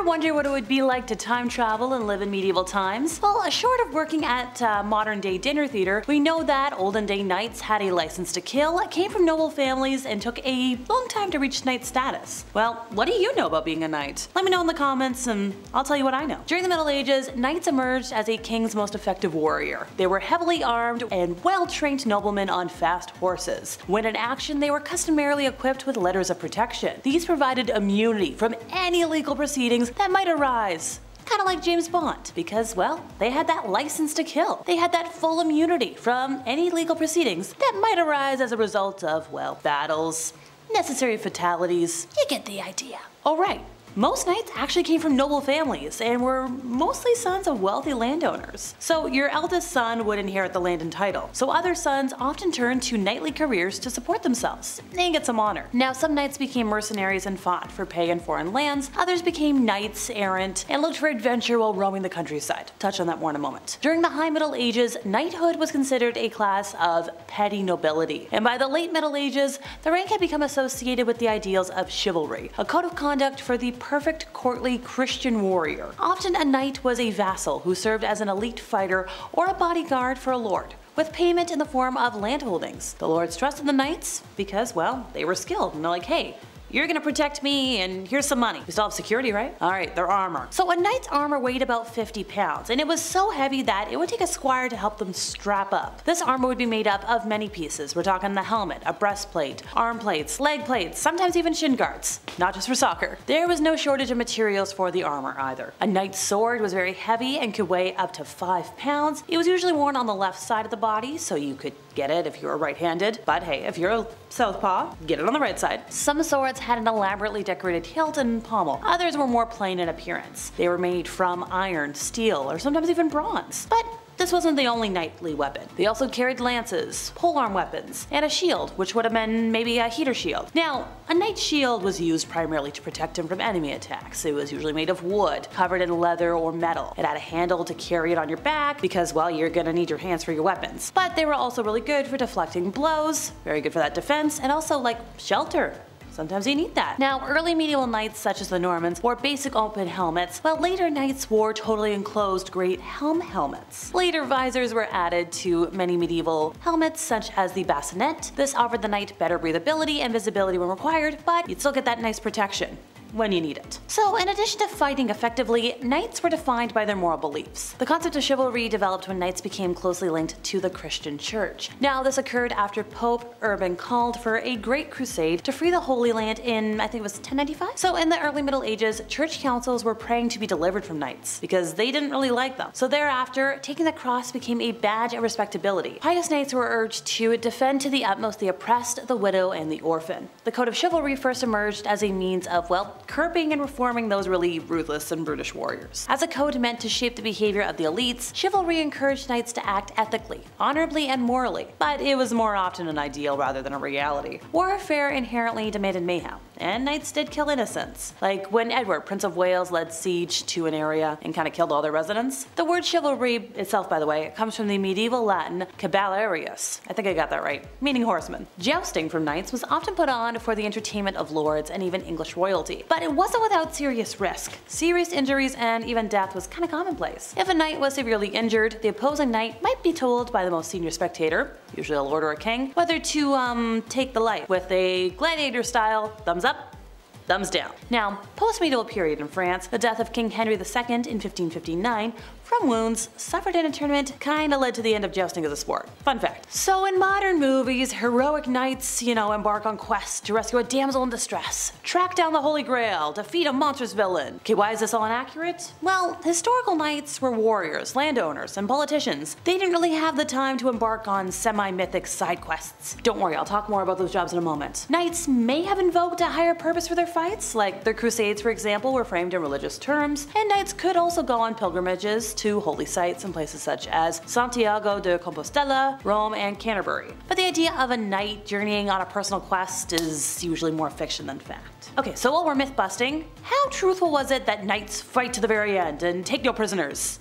wonder what it would be like to time travel and live in medieval times? Well, short of working at modern day dinner theater, we know that olden day knights had a license to kill, came from noble families, and took a long time to reach knight status. Well, what do you know about being a knight? Let me know in the comments and I'll tell you what I know. During the Middle Ages, knights emerged as a king's most effective warrior. They were heavily armed and well-trained noblemen on fast horses. When in action, they were customarily equipped with letters of protection. These provided immunity from any legal proceedings that might arise. Kinda like James Bond, because, well, they had that license to kill. They had that full immunity from any legal proceedings that might arise as a result of, well, battles, necessary fatalities. You get the idea. Alright. Most knights actually came from noble families and were mostly sons of wealthy landowners. So your eldest son would inherit the land and title, so other sons often turned to knightly careers to support themselves and get some honor. Now some knights became mercenaries and fought for pay in foreign lands, others became knights errant and looked for adventure while roaming the countryside. Touch on that more in a moment. During the High Middle Ages, knighthood was considered a class of petty nobility, and by the late Middle Ages, the rank had become associated with the ideals of chivalry, a code of conduct for the perfect courtly Christian warrior. Often a knight was a vassal who served as an elite fighter or a bodyguard for a lord, with payment in the form of landholdings. The lords trusted the knights because, well, they were skilled and they're like, hey, you're gonna protect me and here's some money. We still have security, right? Alright, their armor. So a knight's armor weighed about 50 pounds, and it was so heavy that it would take a squire to help them strap up. This armor would be made up of many pieces. We're talking the helmet, a breastplate, arm plates, leg plates, sometimes even shin guards. Not just for soccer. There was no shortage of materials for the armor either. A knight's sword was very heavy and could weigh up to 5 pounds. It was usually worn on the left side of the body, so you could get it if you were right-handed. But hey, if you're a southpaw, get it on the right side. Some swords had an elaborately decorated hilt and pommel. Others were more plain in appearance. They were made from iron, steel, or sometimes even bronze. But this wasn't the only knightly weapon. They also carried lances, polearm weapons, and a shield, which would have been maybe a heater shield. Now, a knight's shield was used primarily to protect him from enemy attacks. It was usually made of wood, covered in leather or metal. It had a handle to carry it on your back because, well, you're gonna need your hands for your weapons. But they were also really good for deflecting blows, very good for that defense, and also like shelter. Sometimes you need that. Now, early medieval knights such as the Normans wore basic open helmets, while later knights wore totally enclosed great helmets. Later visors were added to many medieval helmets such as the bassinet. This offered the knight better breathability and visibility when required, but you'd still get that nice protection when you need it. So in addition to fighting effectively, knights were defined by their moral beliefs. The concept of chivalry developed when knights became closely linked to the Christian Church. Now this occurred after Pope Urban called for a great crusade to free the Holy Land in, I think it was 1095? So in the early Middle Ages, church councils were praying to be delivered from knights, because they didn't really like them. So thereafter, taking the cross became a badge of respectability. Pious knights were urged to defend to the utmost the oppressed, the widow, and the orphan. The code of chivalry first emerged as a means of, well, curbing and reforming those really ruthless and brutish warriors. As a code meant to shape the behavior of the elites, chivalry encouraged knights to act ethically, honorably, and morally, but it was more often an ideal rather than a reality. Warfare inherently demanded mayhem, and knights did kill innocents. Like when Edward, Prince of Wales, led siege to an area and kinda killed all their residents. The word chivalry itself, by the way, comes from the medieval Latin cavalarius, I think I got that right, meaning horseman. Jousting for knights was often put on for the entertainment of lords and even English royalty, but it wasn't without serious risk. Serious injuries and even death was kinda commonplace. If a knight was severely injured, the opposing knight might be told by the most senior spectator, usually a lord or a king, whether to take the life with a gladiator style thumbs up, thumbs down. Now, post-medieval period in France, the death of King Henry II in 1559 from wounds suffered in a tournament kinda led to the end of jousting as a sport. Fun fact. So in modern movies, heroic knights, embark on quests to rescue a damsel in distress, track down the Holy Grail, defeat a monstrous villain. Okay, why is this all inaccurate? Well, historical knights were warriors, landowners, and politicians. They didn't really have the time to embark on semi-mythic side quests. Don't worry, I'll talk more about those jobs in a moment. Knights may have invoked a higher purpose for their fights, like their crusades for example were framed in religious terms, and knights could also go on pilgrimages to holy sites in places such as Santiago de Compostela, Rome, and Canterbury. But the idea of a knight journeying on a personal quest is usually more fiction than fact. Okay, so while we're myth busting, how truthful was it that knights fight to the very end and take no prisoners?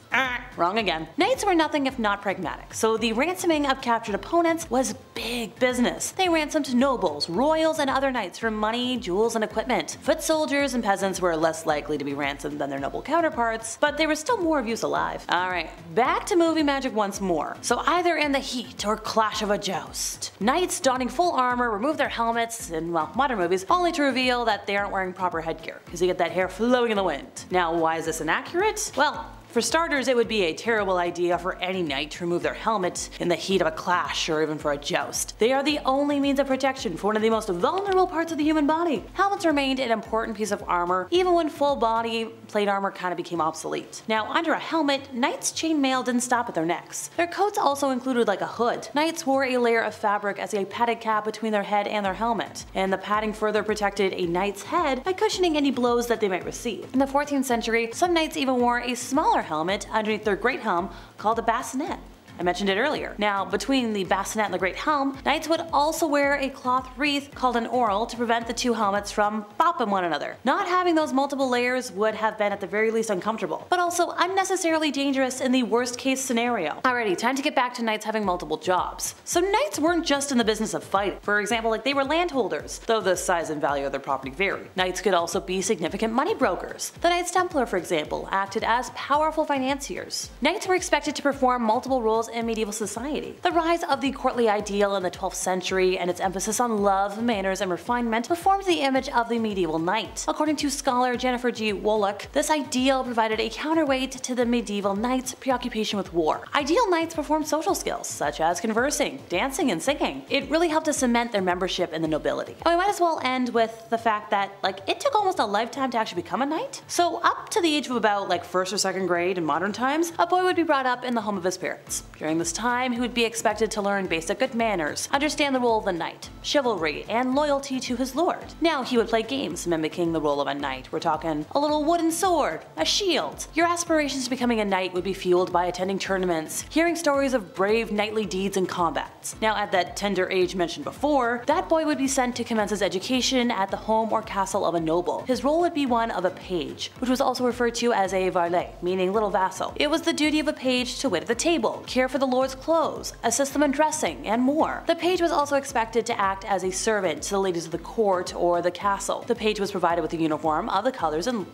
Wrong again. Knights were nothing if not pragmatic, so the ransoming of captured opponents was big business. They ransomed nobles, royals, and other knights for money, jewels, and equipment. Foot soldiers and peasants were less likely to be ransomed than their noble counterparts, but there was still more of use alive. Alright, back to movie magic once more. So either in the heat or clash of a joust, knights donning full armor remove their helmets in, well, modern movies, only to reveal that they aren't wearing proper headgear, because you get that hair flowing in the wind. Now, why is this inaccurate? Well, for starters, it would be a terrible idea for any knight to remove their helmet in the heat of a clash or even for a joust. They are the only means of protection for one of the most vulnerable parts of the human body. Helmets remained an important piece of armor even when full body plate armor kind of became obsolete. Now, under a helmet, knights' chainmail didn't stop at their necks. Their coats also included like a hood. Knights wore a layer of fabric as a padded cap between their head and their helmet, and the padding further protected a knight's head by cushioning any blows that they might receive. In the 14th century, some knights even wore a smaller helmet underneath their great helm called a bassinet. I mentioned it earlier. Now, between the bassinet and the great helm, knights would also wear a cloth wreath called an aureole to prevent the two helmets from bopping one another. Not having those multiple layers would have been at the very least uncomfortable, but also unnecessarily dangerous in the worst case scenario. Alrighty, time to get back to knights having multiple jobs. So knights weren't just in the business of fighting. For example, like they were landholders, though the size and value of their property vary. Knights could also be significant money brokers. The Knights Templar, for example, acted as powerful financiers. Knights were expected to perform multiple roles in medieval society. The rise of the courtly ideal in the 12th century and its emphasis on love, manners, and refinement formed the image of the medieval knight. According to scholar Jennifer G. Woloch, this ideal provided a counterweight to the medieval knight's preoccupation with war. Ideal knights performed social skills, such as conversing, dancing, and singing. It really helped to cement their membership in the nobility. And we might as well end with the fact that, it took almost a lifetime to actually become a knight. So up to the age of about, 1st or 2nd grade in modern times, a boy would be brought up in the home of his parents. During this time, he would be expected to learn basic good manners, understand the role of the knight, chivalry, and loyalty to his lord. Now he would play games mimicking the role of a knight. We're talking a little wooden sword, a shield. Your aspirations to becoming a knight would be fueled by attending tournaments, hearing stories of brave knightly deeds and combats. Now at that tender age mentioned before, that boy would be sent to commence his education at the home or castle of a noble. His role would be one of a page, which was also referred to as a varlet, meaning little vassal. It was the duty of a page to wait at the table, care for the lord's clothes, assist them in dressing, and more. The page was also expected to act as a servant to the ladies of the court or the castle. The page was provided with a uniform of the colors and,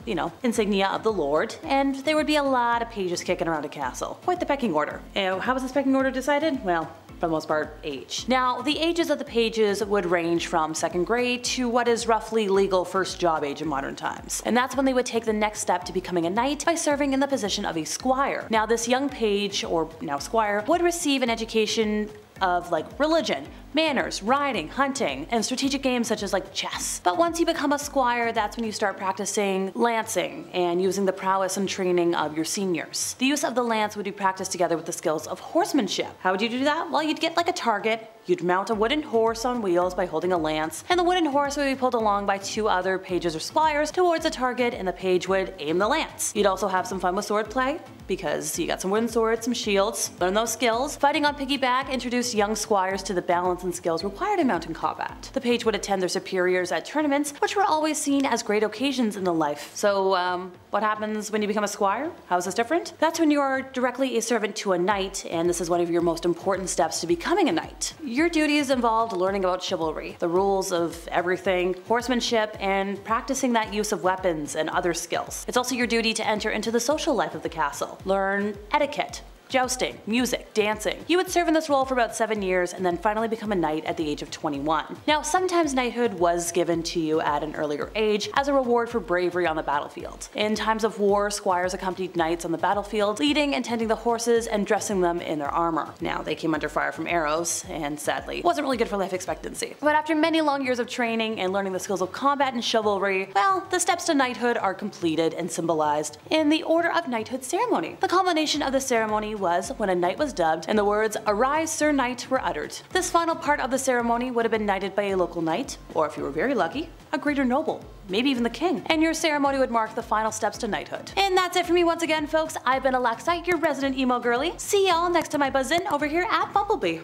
insignia of the lord, and there would be a lot of pages kicking around a castle. Quite the pecking order. And how was this pecking order decided? Well, for the most part, age. Now, the ages of the pages would range from 2nd grade to what is roughly legal first job age in modern times. And that's when they would take the next step to becoming a knight by serving in the position of a squire. Now, this young page, or now squire, would receive an education of religion, manners, riding, hunting, and strategic games such as chess. But once you become a squire, that's when you start practicing lancing and using the prowess and training of your seniors. The use of the lance would be practiced together with the skills of horsemanship. How would you do that? Well, you'd get a target, you'd mount a wooden horse on wheels by holding a lance, and the wooden horse would be pulled along by 2 other pages or squires towards the target, and the page would aim the lance. You'd also have some fun with swordplay, because you got some wooden swords, some shields, learn those skills. Fighting on piggyback introduced young squires to the balance and skills required in mountain combat. The page would attend their superiors at tournaments, which were always seen as great occasions in the life. So, what happens when you become a squire? How is this different? That's when you are directly a servant to a knight, and this is one of your most important steps to becoming a knight. Your duties involved learning about chivalry, the rules of everything, horsemanship, and practicing that use of weapons and other skills. It's also your duty to enter into the social life of the castle, learn etiquette, jousting, music, dancing. You would serve in this role for about 7 years and then finally become a knight at the age of 21. Now, sometimes knighthood was given to you at an earlier age as a reward for bravery on the battlefield. In times of war, squires accompanied knights on the battlefield, leading and tending the horses and dressing them in their armor. Now, they came under fire from arrows, and sadly, wasn't really good for life expectancy. But after many long years of training and learning the skills of combat and chivalry, well, the steps to knighthood are completed and symbolized in the Order of Knighthood ceremony. The culmination of the ceremony was when a knight was dubbed and the words "Arise, Sir Knight" were uttered. This final part of the ceremony would have been knighted by a local knight, or if you were very lucky, a greater noble, maybe even the king, and your ceremony would mark the final steps to knighthood. And that's it for me once again, folks. I've been Alexa, your resident emo girly. See y'all next time I buzz in over here at Bumblebee.